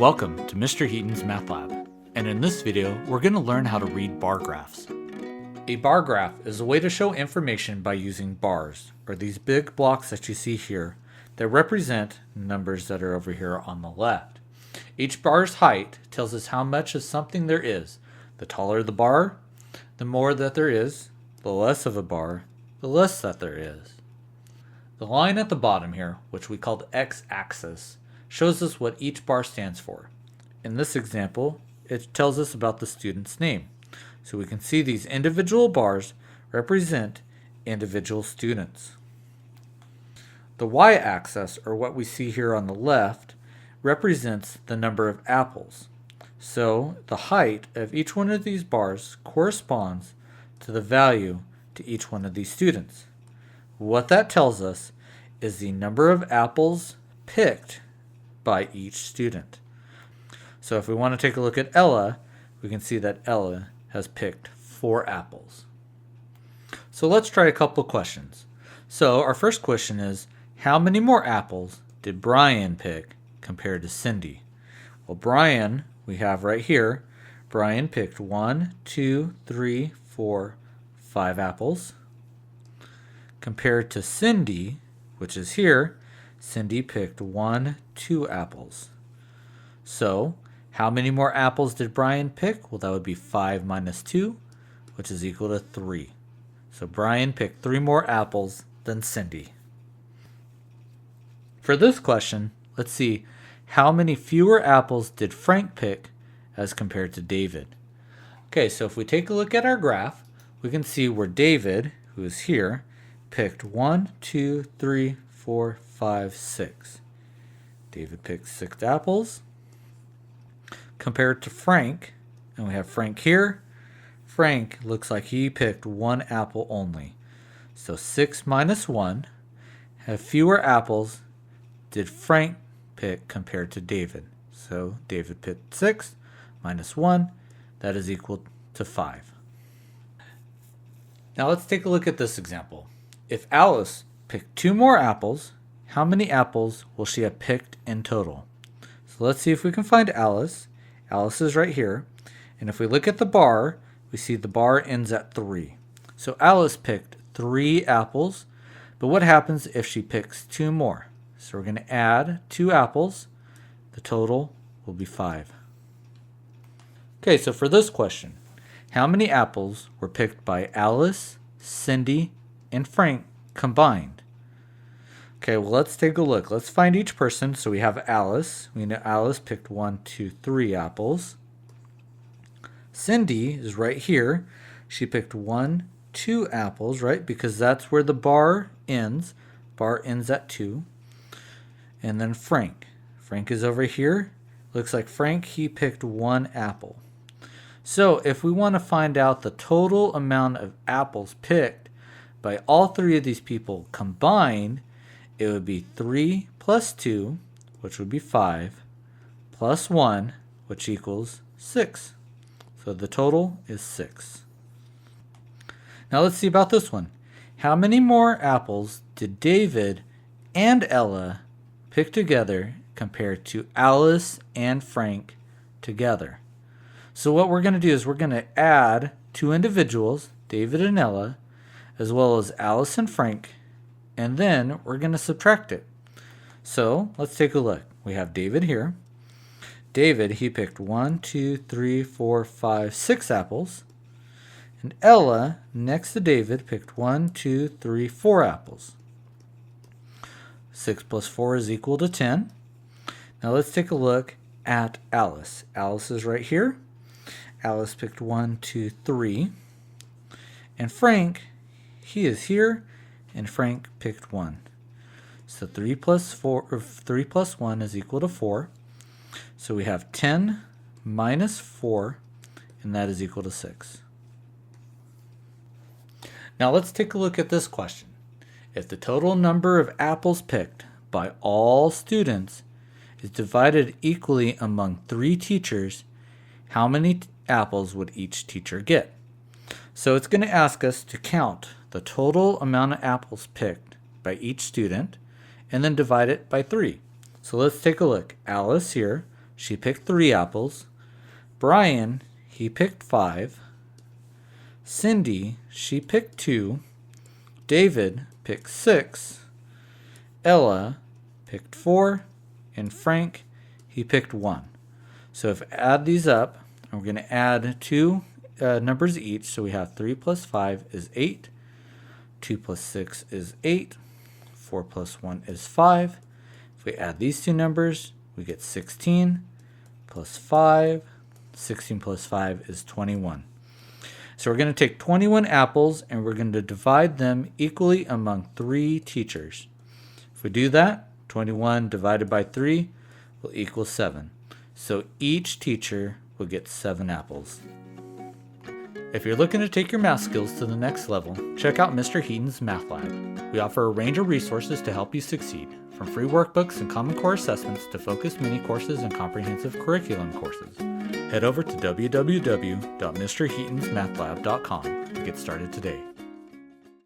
Welcome to Mr. Heaton's Math Lab, and in this video we're going to learn how to read bar graphs. A bar graph is a way to show information by using bars, or these big blocks that you see here, that represent numbers that are over here on the left. Each bar's height tells us how much of something there is. The taller the bar, the more that there is. The less of a bar, the less that there is. The line at the bottom here, which we call the x-axis, shows us what each bar stands for. In this example, it tells us about the student's name. So we can see these individual bars represent individual students. The y-axis, or what we see here on the left, represents the number of apples. So the height of each one of these bars corresponds to the value to each one of these students. What that tells us is the number of apples picked by each student. So if we want to take a look at Ella, we can see that Ella has picked 4 apples. So let's try a couple questions. So our first question is, how many more apples did Brian pick compared to Cindy? Well, Brian, we have right here, Brian picked 1, 2, 3, 4, 5 apples. Compared to Cindy, which is here, Cindy picked 1, 2 apples. So, how many more apples did Brian pick? Well, that would be 5 minus 2, which is equal to 3. So Brian picked 3 more apples than Cindy. For this question, let's see, how many fewer apples did Frank pick as compared to David? Okay, so if we take a look at our graph, we can see where David, who is here, picked 1, 2, 3, 4, 5, 6. David picked 6 apples. Compared to Frank, and we have Frank here, Frank looks like he picked 1 apple only. So 6 minus 1, how fewer apples did Frank pick compared to David? So David picked 6 minus 1, that is equal to 5. Now let's take a look at this example. If Alice picked 2 more apples, how many apples will she have picked in total? So let's see if we can find Alice. Alice is right here. And if we look at the bar, we see the bar ends at 3. So Alice picked 3 apples. But what happens if she picks 2 more? So we're going to add 2 apples. The total will be 5. Okay, so for this question, how many apples were picked by Alice, Cindy, and Frank combined? Okay, well, let's take a look. Let's find each person. So we have Alice. We know Alice picked 1, 2, 3 apples. Cindy is right here. She picked 1, 2 apples, right? Because that's where the bar ends. Bar ends at 2. And then Frank. Frank is over here. Looks like Frank, he picked 1 apple. So if we want to find out the total amount of apples picked by all 3 of these people combined, it would be 3 plus 2, which would be 5, plus 1, which equals 6. So the total is 6. Now let's see about this one. How many more apples did David and Ella pick together compared to Alice and Frank together? So what we're going to do is we're going to add 2 individuals, David and Ella, as well as Alice and Frank, and then we're going to subtract it. So let's take a look. We have David here. David, he picked 1, 2, 3, 4, 5, 6 apples. And Ella, next to David, picked 1, 2, 3, 4 apples. 6 plus 4 is equal to 10. Now let's take a look at Alice. Alice is right here. Alice picked 1, 2, 3. And Frank, he is here, and Frank picked 1. So 3 plus 1 is equal to 4. So we have 10 minus 4, and that is equal to 6. Now let's take a look at this question. If the total number of apples picked by all students is divided equally among 3 teachers, how many apples would each teacher get? So it's going to ask us to count the total amount of apples picked by each student and then divide it by 3. So let's take a look. Alice here, she picked 3 apples. Brian, he picked 5. Cindy, she picked 2. David picked 6. Ella picked 4. And Frank, he picked 1. So if I add these up, we're going to add 2 numbers each. So we have 3 plus 5 is 8. 2 plus 6 is 8. 4 plus 1 is 5. If we add these 2 numbers, we get 16 plus 5. 16 plus 5 is 21. So we're going to take 21 apples and we're going to divide them equally among 3 teachers. If we do that, 21 divided by 3 will equal 7. So each teacher will get 7 apples. If you're looking to take your math skills to the next level, check out Mr. Heaton's Math Lab. We offer a range of resources to help you succeed, from free workbooks and Common Core assessments to focused mini courses and comprehensive curriculum courses. Head over to www.mrheatonsmathlab.com to get started today.